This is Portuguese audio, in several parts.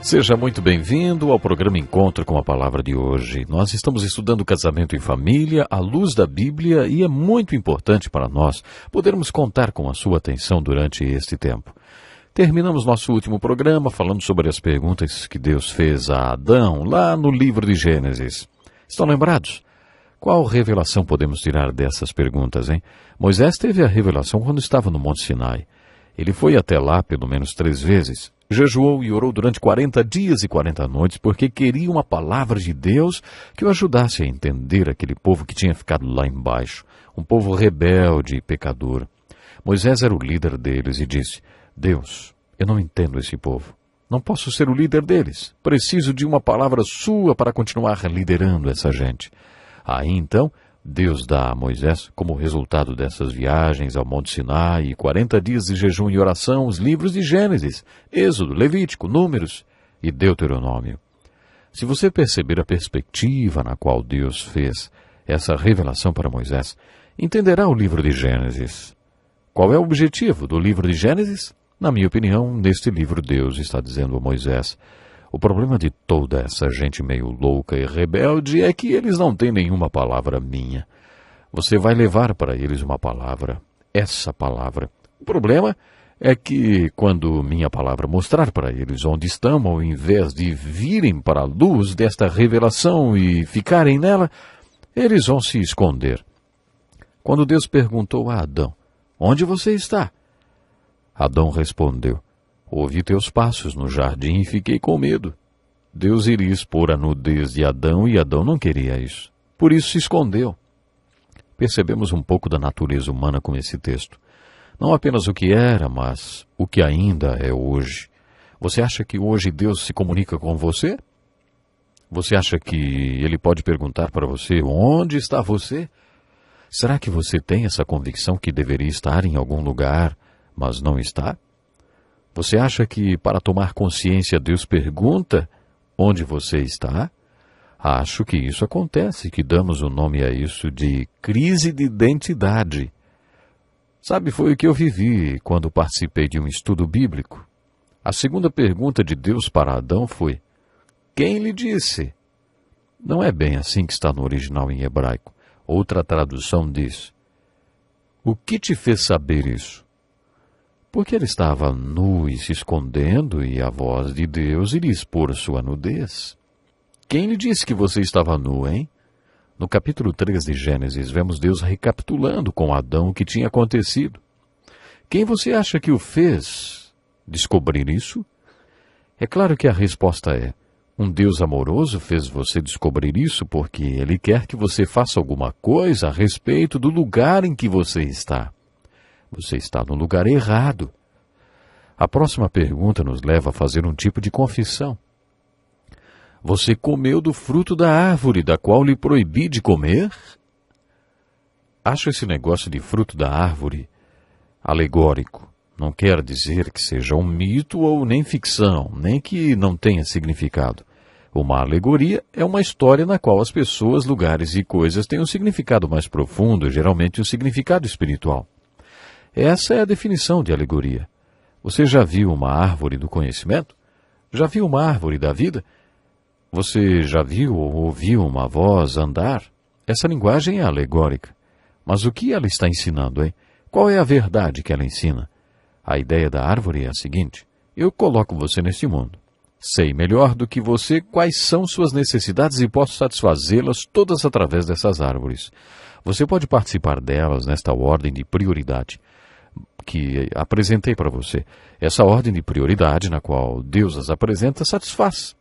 Seja muito bem-vindo ao programa Encontro com a Palavra de hoje. Nós estamos estudando casamento e família à luz da Bíblia e é muito importante para nós podermos contar com a sua atenção durante este tempo. Terminamos nosso último programa falando sobre as perguntas que Deus fez a Adão lá no livro de Gênesis. Estão lembrados? Qual revelação podemos tirar dessas perguntas, hein? Moisés teve a revelação quando estava no Monte Sinai. Ele foi até lá pelo menos 3 vezes. Jejuou e orou durante 40 dias e 40 noites porque queria uma palavra de Deus que o ajudasse a entender aquele povo que tinha ficado lá embaixo, um povo rebelde e pecador. Moisés era o líder deles e disse: Deus, eu não entendo esse povo. Não posso ser o líder deles. Preciso de uma palavra sua para continuar liderando essa gente. Aí então, Deus dá a Moisés, como resultado dessas viagens ao Monte Sinai e 40 dias de jejum e oração, os livros de Gênesis, Êxodo, Levítico, Números e Deuteronômio. Se você perceber a perspectiva na qual Deus fez essa revelação para Moisés, entenderá o livro de Gênesis. Qual é o objetivo do livro de Gênesis? Na minha opinião, neste livro Deus está dizendo a Moisés: o problema de toda essa gente meio louca e rebelde é que eles não têm nenhuma palavra minha. Você vai levar para eles uma palavra, essa palavra. O problema é que quando minha palavra mostrar para eles onde estão, ao invés de virem para a luz desta revelação e ficarem nela, eles vão se esconder. Quando Deus perguntou a Adão: onde você está? Adão respondeu: ouvi teus passos no jardim e fiquei com medo. Deus iria expor a nudez de Adão e Adão não queria isso. Por isso se escondeu. Percebemos um pouco da natureza humana com esse texto. Não apenas o que era, mas o que ainda é hoje. Você acha que hoje Deus se comunica com você? Você acha que Ele pode perguntar para você: onde está você? Será que você tem essa convicção que deveria estar em algum lugar, mas não está? Você acha que, para tomar consciência, Deus pergunta onde você está? Acho que isso acontece, que damos o nome a isso de crise de identidade. Sabe, foi o que eu vivi quando participei de um estudo bíblico. A segunda pergunta de Deus para Adão foi: quem lhe disse? Não é bem assim que está no original em hebraico. Outra tradução diz: o que te fez saber isso? Porque ele estava nu e se escondendo, e a voz de Deus iria expor sua nudez. Quem lhe disse que você estava nu, hein? No capítulo 3 de Gênesis, vemos Deus recapitulando com Adão o que tinha acontecido. Quem você acha que o fez descobrir isso? É claro que a resposta é: um Deus amoroso fez você descobrir isso porque Ele quer que você faça alguma coisa a respeito do lugar em que você está. Você está no lugar errado. A próxima pergunta nos leva a fazer um tipo de confissão. Você comeu do fruto da árvore da qual lhe proibi de comer? Acho esse negócio de fruto da árvore alegórico. Não quer dizer que seja um mito ou nem ficção, nem que não tenha significado. Uma alegoria é uma história na qual as pessoas, lugares e coisas têm um significado mais profundo, geralmente um significado espiritual. Essa é a definição de alegoria. Você já viu uma árvore do conhecimento? Já viu uma árvore da vida? Você já viu ou ouviu uma voz andar? Essa linguagem é alegórica. Mas o que ela está ensinando, hein? Qual é a verdade que ela ensina? A ideia da árvore é a seguinte: eu coloco você neste mundo. Sei melhor do que você quais são suas necessidades e posso satisfazê-las todas através dessas árvores. Você pode participar delas nesta ordem de prioridade que apresentei para você. Essa ordem de prioridade na qual Deus as apresenta satisfaz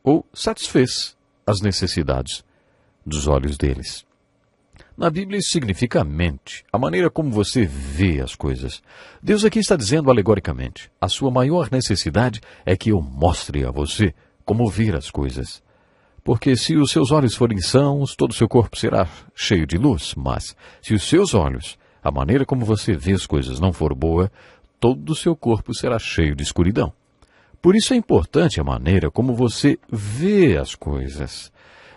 ou satisfez as necessidades dos olhos deles. Na Bíblia isso significa a mente, a maneira como você vê as coisas. Deus aqui está dizendo alegoricamente: a sua maior necessidade é que eu mostre a você como ver as coisas. Porque se os seus olhos forem sãos, todo o seu corpo será cheio de luz. Mas se os seus olhos, a maneira como você vê as coisas não for boa, todo o seu corpo será cheio de escuridão. Por isso é importante a maneira como você vê as coisas.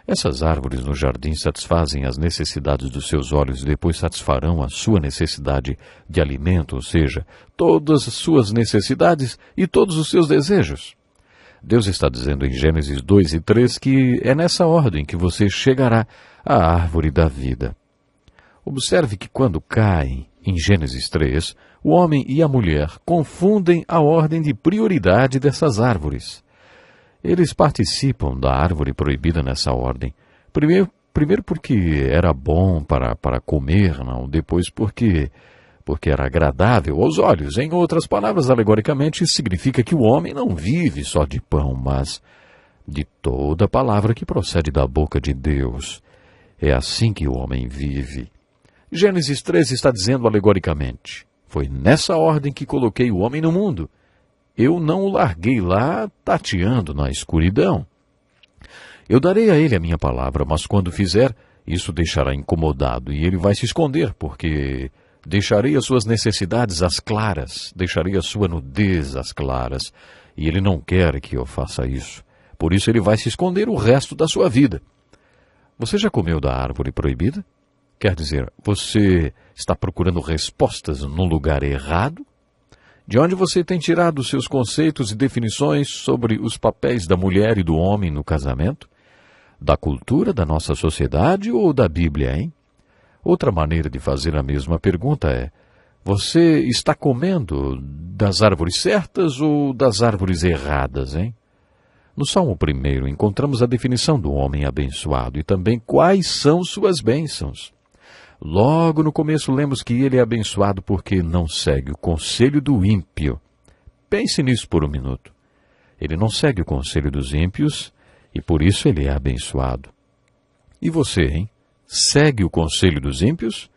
Essas árvores no jardim satisfazem as necessidades dos seus olhos e depois satisfarão a sua necessidade de alimento, ou seja, todas as suas necessidades e todos os seus desejos. Deus está dizendo em Gênesis 2 e 3 que é nessa ordem que você chegará à árvore da vida. Observe que quando caem, em Gênesis 3, o homem e a mulher confundem a ordem de prioridade dessas árvores. Eles participam da árvore proibida nessa ordem. Primeiro porque era bom para comer, não? Depois porque era agradável aos olhos. Em outras palavras, alegoricamente, isso significa que o homem não vive só de pão, mas de toda palavra que procede da boca de Deus. É assim que o homem vive. Gênesis 3 está dizendo alegoricamente: foi nessa ordem que coloquei o homem no mundo. Eu não o larguei lá tateando na escuridão. Eu darei a ele a minha palavra, mas quando fizer, isso deixará incomodado e ele vai se esconder, porque deixarei as suas necessidades às claras, deixarei a sua nudez às claras, e ele não quer que eu faça isso. Por isso ele vai se esconder o resto da sua vida. Você já comeu da árvore proibida? Quer dizer, você está procurando respostas no lugar errado? De onde você tem tirado seus conceitos e definições sobre os papéis da mulher e do homem no casamento? Da cultura da nossa sociedade ou da Bíblia, hein? Outra maneira de fazer a mesma pergunta é: você está comendo das árvores certas ou das árvores erradas, hein? No Salmo 1 encontramos a definição do homem abençoado e também quais são suas bênçãos. Logo no começo lemos que ele é abençoado porque não segue o conselho do ímpio. Pense nisso por um minuto. Ele não segue o conselho dos ímpios e por isso ele é abençoado. E você, hein? Segue o conselho dos ímpios?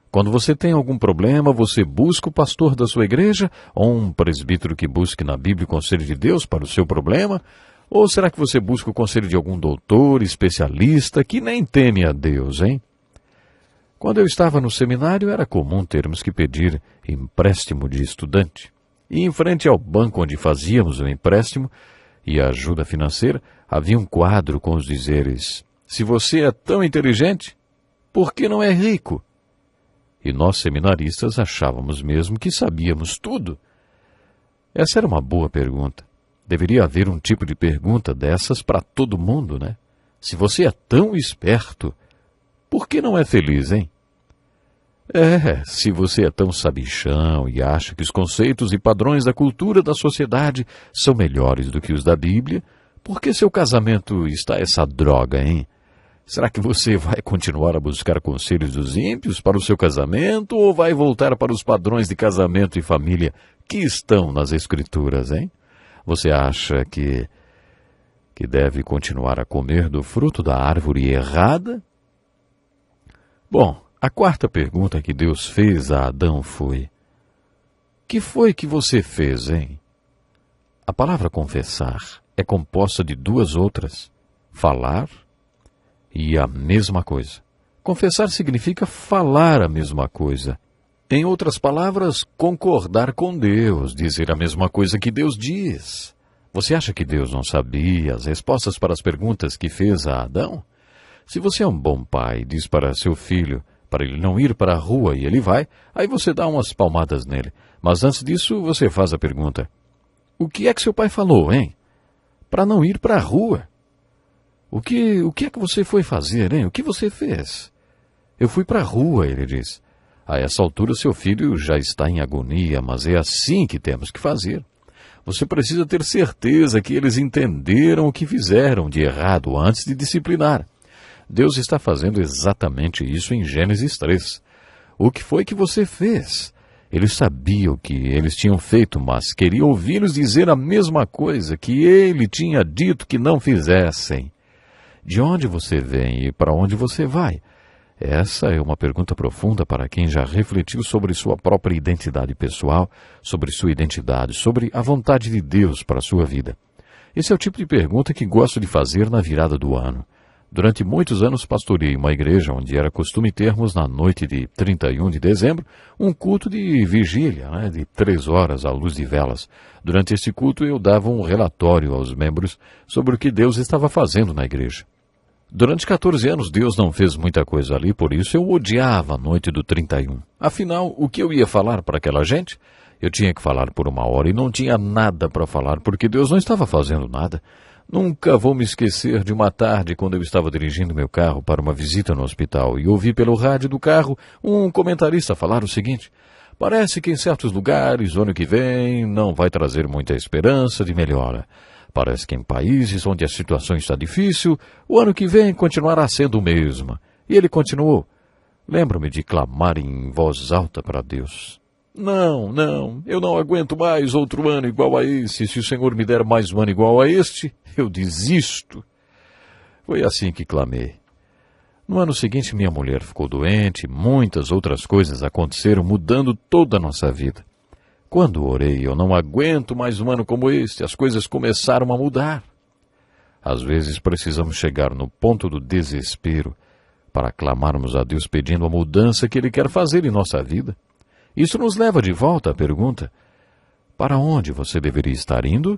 Quando você tem algum problema, você busca o pastor da sua igreja ou um presbítero que busque na Bíblia o conselho de Deus para o seu problema? Ou será que você busca o conselho de algum doutor, especialista, que nem teme a Deus, hein? Quando eu estava no seminário, era comum termos que pedir empréstimo de estudante. E em frente ao banco onde fazíamos o empréstimo e a ajuda financeira, havia um quadro com os dizeres: se você é tão inteligente, por que não é rico? E nós seminaristas achávamos mesmo que sabíamos tudo. Essa era uma boa pergunta. Deveria haver um tipo de pergunta dessas para todo mundo, né? Se você é tão esperto, por que não é feliz, hein? Se você é tão sabichão e acha que os conceitos e padrões da cultura da sociedade são melhores do que os da Bíblia, por que seu casamento está essa droga, hein? Será que você vai continuar a buscar conselhos dos ímpios para o seu casamento ou vai voltar para os padrões de casamento e família que estão nas Escrituras, hein? Você acha que deve continuar a comer do fruto da árvore errada? Bom, a quarta pergunta que Deus fez a Adão foi: que foi que você fez, hein? A palavra confessar é composta de duas outras: falar e a mesma coisa. Confessar significa falar a mesma coisa. Em outras palavras, concordar com Deus, dizer a mesma coisa que Deus diz. Você acha que Deus não sabia as respostas para as perguntas que fez a Adão? Se você é um bom pai e diz para seu filho para ele não ir para a rua e ele vai, aí você dá umas palmadas nele. Mas antes disso, você faz a pergunta: o que é que seu pai falou, hein? Para não ir para a rua. O que é que você foi fazer, hein? O que você fez? Eu fui para a rua, ele diz. A essa altura, seu filho já está em agonia, mas é assim que temos que fazer. Você precisa ter certeza que eles entenderam o que fizeram de errado antes de disciplinar. Deus está fazendo exatamente isso em Gênesis 3. O que foi que você fez? Ele sabia o que eles tinham feito, mas queria ouvi-los dizer a mesma coisa que ele tinha dito que não fizessem. De onde você vem e para onde você vai? Essa é uma pergunta profunda para quem já refletiu sobre sua própria identidade pessoal, sobre sua identidade, sobre a vontade de Deus para a sua vida. Esse é o tipo de pergunta que gosto de fazer na virada do ano. Durante muitos anos pastoreei uma igreja onde era costume termos, na noite de 31 de dezembro, um culto de vigília, de 3 horas à luz de velas. Durante esse culto eu dava um relatório aos membros sobre o que Deus estava fazendo na igreja. Durante 14 anos Deus não fez muita coisa ali, por isso eu odiava a noite do 31. Afinal, o que eu ia falar para aquela gente? Eu tinha que falar por 1 hora e não tinha nada para falar porque Deus não estava fazendo nada. Nunca vou me esquecer de uma tarde quando eu estava dirigindo meu carro para uma visita no hospital e ouvi pelo rádio do carro um comentarista falar o seguinte: parece que em certos lugares o ano que vem não vai trazer muita esperança de melhora. Parece que em países onde a situação está difícil, o ano que vem continuará sendo o mesmo. E ele continuou: lembro-me de clamar em voz alta para Deus. Não, eu não aguento mais outro ano igual a esse. Se o Senhor me der mais um ano igual a este, eu desisto. Foi assim que clamei. No ano seguinte, minha mulher ficou doente, muitas outras coisas aconteceram, mudando toda a nossa vida. Quando orei, eu não aguento mais um ano como este, as coisas começaram a mudar. Às vezes precisamos chegar no ponto do desespero para clamarmos a Deus pedindo a mudança que Ele quer fazer em nossa vida. Isso nos leva de volta à pergunta: para onde você deveria estar indo?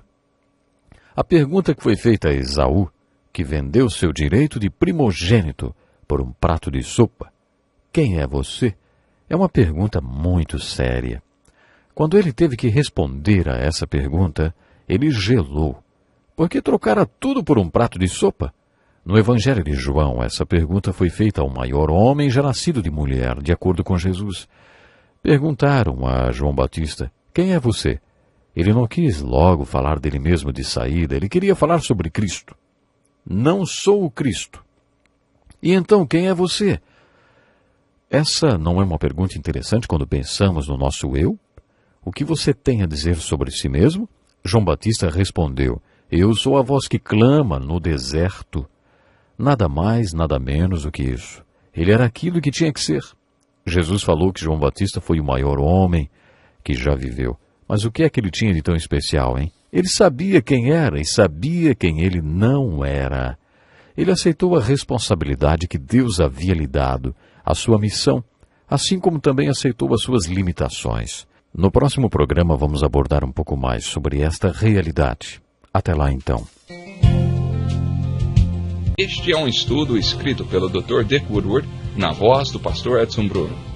A pergunta que foi feita a Esaú, que vendeu seu direito de primogênito por um prato de sopa: quem é você? É uma pergunta muito séria. Quando ele teve que responder a essa pergunta, ele gelou, porque trocara tudo por um prato de sopa. No Evangelho de João, essa pergunta foi feita ao maior homem já nascido de mulher, de acordo com Jesus. Perguntaram a João Batista: quem é você? Ele não quis logo falar dele mesmo de saída, ele queria falar sobre Cristo. Não sou o Cristo. E então, quem é você? Essa não é uma pergunta interessante quando pensamos no nosso eu? O que você tem a dizer sobre si mesmo? João Batista respondeu: eu sou a voz que clama no deserto. Nada mais, nada menos do que isso. Ele era aquilo que tinha que ser. Jesus falou que João Batista foi o maior homem que já viveu. Mas o que é que ele tinha de tão especial, hein? Ele sabia quem era e sabia quem ele não era. Ele aceitou a responsabilidade que Deus havia lhe dado, a sua missão, assim como também aceitou as suas limitações. No próximo programa vamos abordar um pouco mais sobre esta realidade. Até lá, então. Este é um estudo escrito pelo Dr. Dick Woodward, na voz do pastor Edson Bruno.